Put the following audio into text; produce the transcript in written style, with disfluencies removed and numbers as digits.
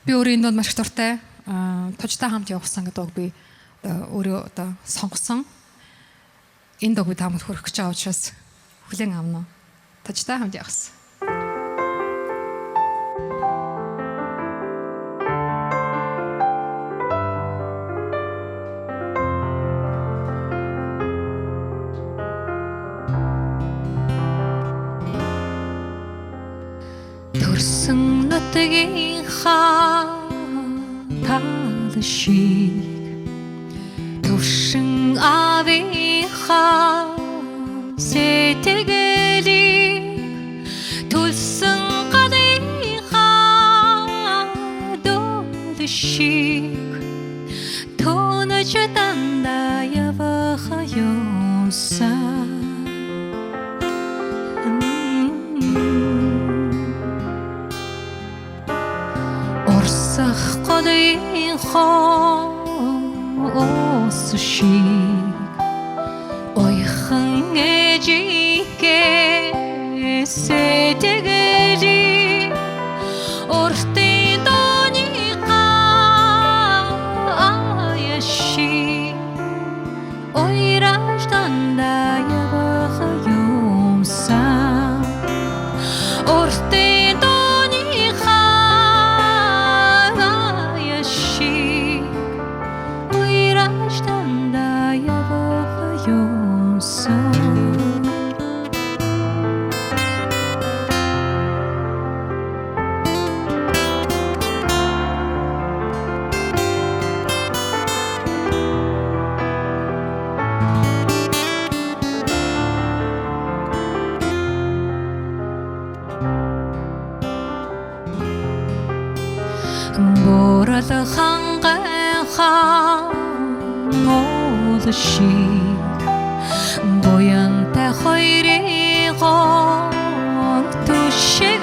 Би өөрөө энэ дунд маш их дуртай. Тожтой хамт явсан гэдэг үг би өөрөө одоо сонгосон. Энэ дог би таамаг хөрөх гэж байгаа учраас хүлээн авна. Тожтой хамт явсан. Төрсөн нутгийн талшиг төвшин авийнхаа сэтгэлийг төлсөн гадынхаа дөлшиг тонож дандаа явах юмсан. Орсах голын хоос шиг ойхан ээжигээ сэтгэлийг уртын дооныхаа аяшиг ойраш дандаа явах юмсан. Уртын дооныхаа аяшиг ойраш дандаа явах юмсан. Борол хангайхаа уулшиг буянтай хоёрын гоо түшиг